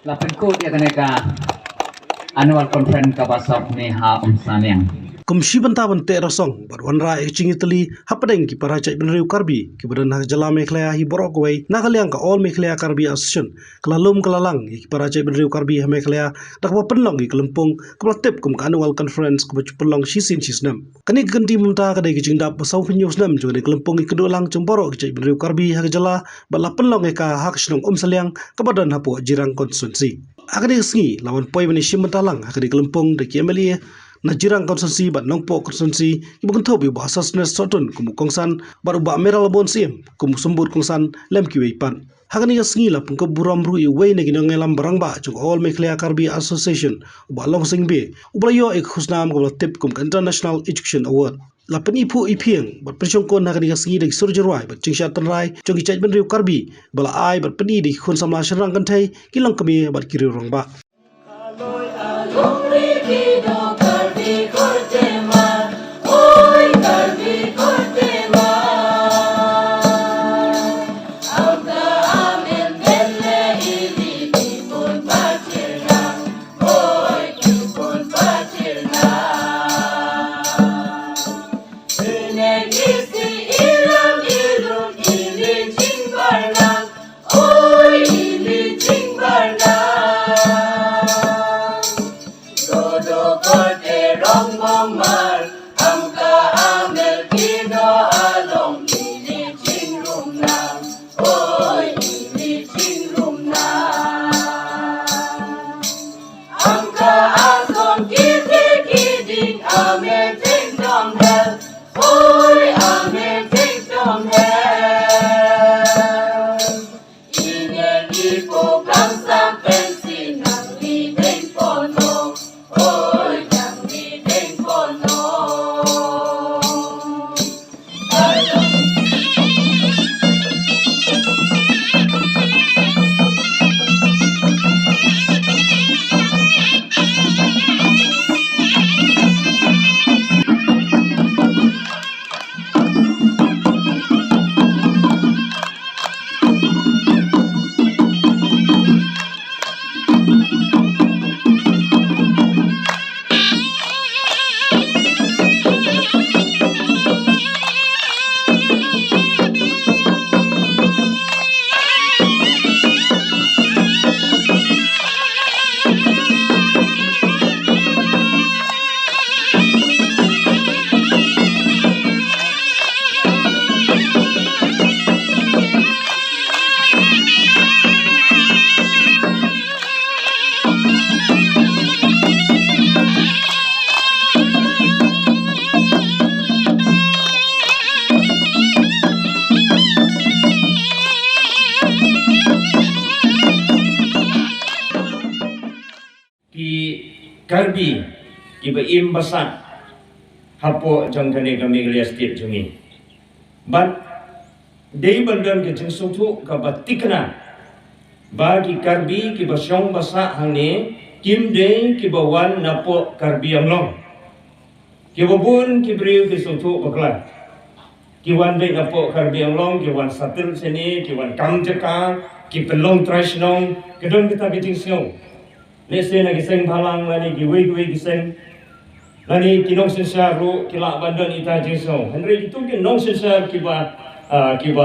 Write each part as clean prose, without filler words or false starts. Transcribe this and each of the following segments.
Lapin ko dia kaneka annual conference kabasok ni ha Sanyang. Kumshi bantaban te rasong barwan ra eching Italy hapadeng ki para chai benriu karbi ki badan ha jala meklaya hi borok wei nagaliang ka all meklaya karbi association kelalum kelalang ki para chai benriu karbi ha meklaya dak ba penlong ki kelempung keplatip kum ka annual conference ku penlong shisin shisnam kani ganti munta ka dai ki jingdap basau penyus nam ju ne kelempung ki kedulang cum borok ki chai benriu karbi ha jala bala penlong ka hak shnong saliang ka badan ha po jirang konstituensi akadi sngi lawan poi bani shimentalang akadi kelempung de ki MLA na jirang konsensi bat nongpo konsensi ibukun thobi bahasa snes sotun kumu kongsan baru ba meral bon sim kumu sumbur kongsan lem kiwe pan hagani ga sngi la pungka buram ru i wei ne ginong elam barang ba chung all meklea karbi association ba long sing be ublayo ek khusnam go tip kum international education award la pen ipu ipieng bat prishong kon hagani ga sngi de surjurwai bat chingsha tanrai chung i chait ben riu karbi bala ai bat peni di khun samla sharang kan thai kilang kami bat kiri rong ba Karbi iba im basak hapo jang kane kami Meghalaya state jungi but dei bandan ke jeng sotu ka batikna bagi karbi ki basyong basak hangni kim dei ki bawan napo karbi amlong ki babun ki briu ki sotu bakla ki wan dei napo karbi amlong ki wan satil seni ki wan kamjaka ki pelong trashnong kedon kita biting snow Nese na giseng balang lani giwe giseng lani kinong sensar ru kila bandan ita jengso henry itu kinong sensar kiba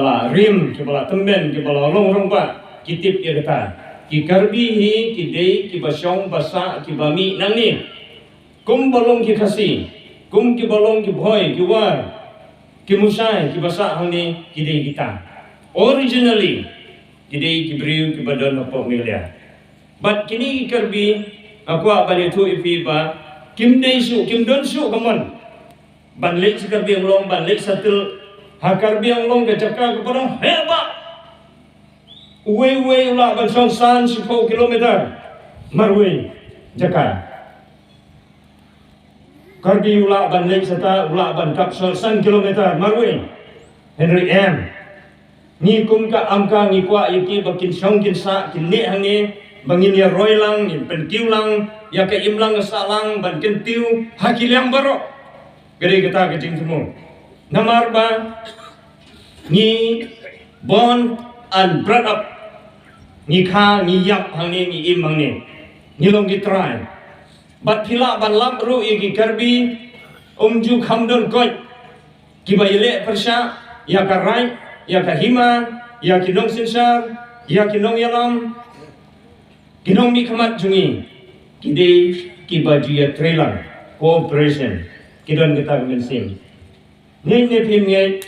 la rim kiba la temben kiba la long rong ba kitip ya kata ki karbi hi kidei kiba syong basa kiba mi nangni kum balong ki kasi kum ki balong ki boy ki war ki musai ki basa hangni kidei kita originally kidei kibriu kiba don apa Meghalaya. But kini karbi aku abali tu ipiba kim deisu kim donsu kamon banlik sekarbi yang long banlik satil hakarbi yang long kecaka kepada hebat uwe ulah bansong san 10 kilometer marwe jaka karbi ulah banlik serta ulah ban kapsul 1 kilometer marwe Henry M ni kum ka angka ni kwa iki bakin song kin sa kin ne hangi bangin ya roy lang in pentiu lang ya ke imlang salang ban kentiu hakil yang barok gede kita kecing semua namar ba ni born and brought up ni kha ni yap hang ni im hang ni long ki try bat thila ban lap ru ki karbi ju khamdon koi ki ba ile persha ya ka rai ya ka hima ya ki nong sinsar ya ki nong yalam ki nong mi khamat jungi ki de ki ba ju ya trailer cooperation ki don kita mensim ni pin ngai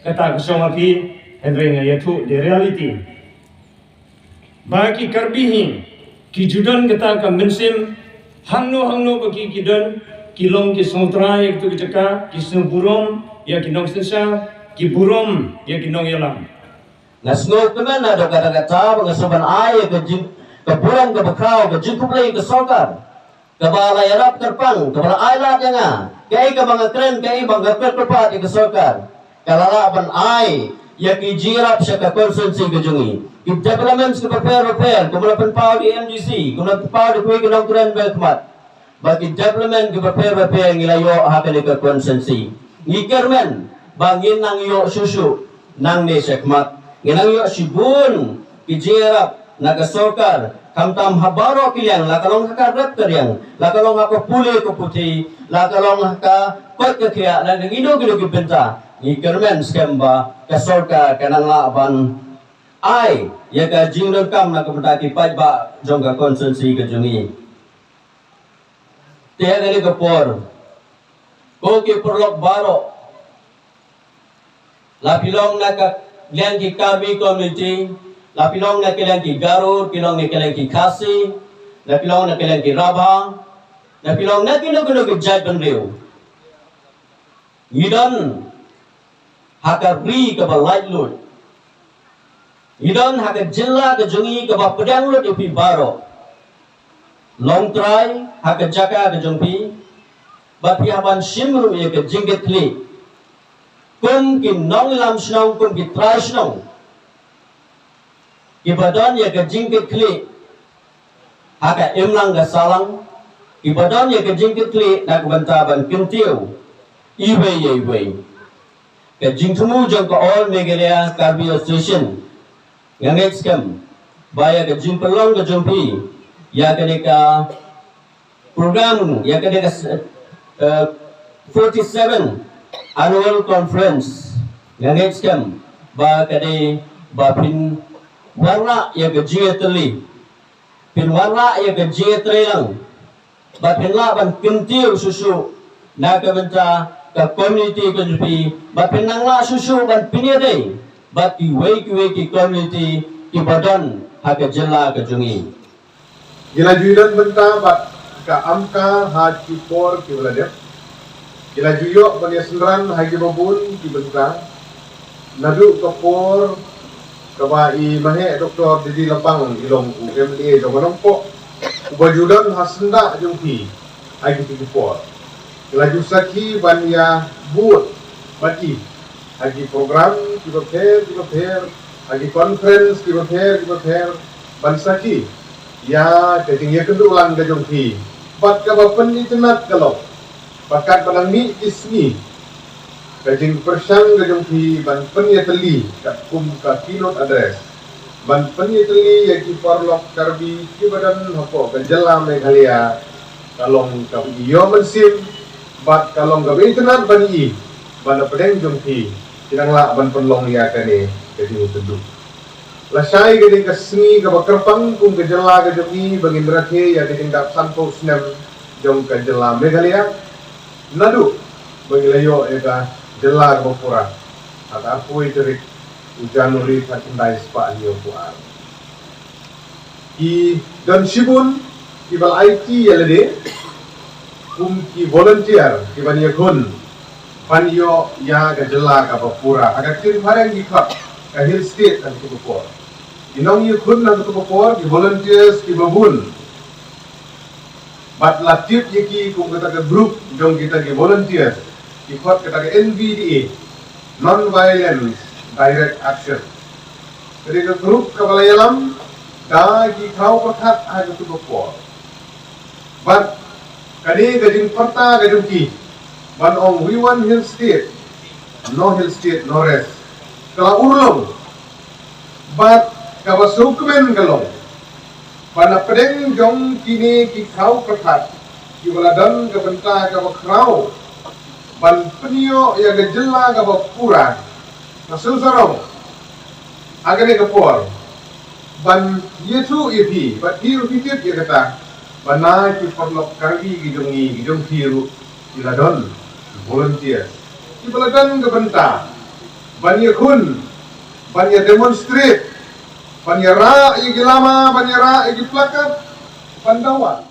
kata kusong api hendreng ya tu the reality baki karbihin ki judan kata ka mensim hangno bagi ki don ki long ki sontra ya tu jaka ki semburom ya ki nong sensa ki burom ya ki nong yalam Nasnod naman na daw kata-kata mga saban ay ke buram ke bekau ke jikuplay ke sokar ke balay arap terpang ke balay aylat yang kay ke mga kren kay mga kerpat ke sokar kalalaban ay ya ki jirap siya ka konsensi ke jungi ki developments ke prepare kumula penpau di MGC kumula penpau di kuwi kinong kren bekmat bagi development ke prepare ngilayo hakali ke konsensi ngikermen bangin nang yo susu nang ni sekmat nginang yo sibun ki jirap nagasokar kamtam habaro kiliang lakalong hakarat karyang lakalong ako puli ko puti lakalong haka kot kaya na ngido gibenta ni kermen skemba kasorka kanang laban ai ya ka jingron kam na kapataki pajba jongga konsensi ka jungi tiya gani kapor ko ki perlok baro lapilong na ka liang ki kami community lapilong na kilang ki Garut kilong na kilang ki Khasi lapilong na kilang ki Rabha lapilong na kilang ki Jai Benriu idon haka pri ke balai lut idon haka jilla ke jungi ke pedang lut ipi baro long try haka jaka ke jungpi bapi haban simru ye ke jingget li kum ki nong lam snong kum ki try snong ki badan ye ke jingget li haka imlang ga salang ki badan ye ke jingget li nak bantaban kintiu iwe ke jingtumu jong ko all megalia karbi station yang excam baya ke jimpelong ke jumpi ya ke deka program ya ke deka 47 annual conference yang excam ba ke de ba pin warna ya ke jietli pin warna ya ke jietrelang ba pin la ban kintiu susu na ke benta ka community ko jupi bat pinangla susu ban pinyade bat ki wei community ki badan ha ka jilla ka jungi gila juidan benta bat ka amka ha ki por ki wala dep gila juyo ban yasran ha ki babun ki benta nadu ka por ka ba I mahe Dr. Didi Lapang ilong UMDA do manompo ubajudan hasenda jungki ha ki por laju saki bania buat bagi lagi program kita lagi conference kita ban saki ya jadi ya kedua ulang gajong ki bat ka bapen internet kalau bakat balang ni isni gajing persang gajong ki ban penya teli kat kum ka pilot address ban penya teli ya ki parlok karbi ki badan hapo gajala Meghalaya kalong ka iyo mensim bat kalong gabe internet bani bana pedeng jongki tidanglah ban penlong ya kane jadi tedu lasai gede kesni ke bakerpang kum gejala gejemi bagi merake ya ditingkap santo snem jong gejala Meghalaya nadu bagi layo eka jela gopura ata apoi terik ujanuri patindai spa niyo puar I dan sibun ibal IT ya lede ki volunteer ki bania gun panio ya ga jela ka bapura aga tir barang ki khap ka hill state kan ku bapur inong ye gun na ku bapur ki volunteers ki babun bat latif ye ki kum kata ka group jong kita ki volunteers ki khot kata ka NVDA non violence direct action jadi ka group ka balayalam da ki khau pathat aga ku bapur bat kadi gajing parta gajung ki ban ong we want hill state no rest kala urlong but kabasukmen galong. Pada pedeng jong kini kikau perhat. Kiwaladan kabenta kabakrau. Ban penio ya gejela kabapura. Nasul sarong. Agane kapor. Ban yetu yepi. Bat hiru fitit ya kata. Bana ki perlok karbi gijong hiru. Kiladon. Volunteer. Kiwaladan kabenta. Ban yakun. Ban ya demonstrate. Ban ya ra igi lama. Ban ya ra igi plakat. Pandawa.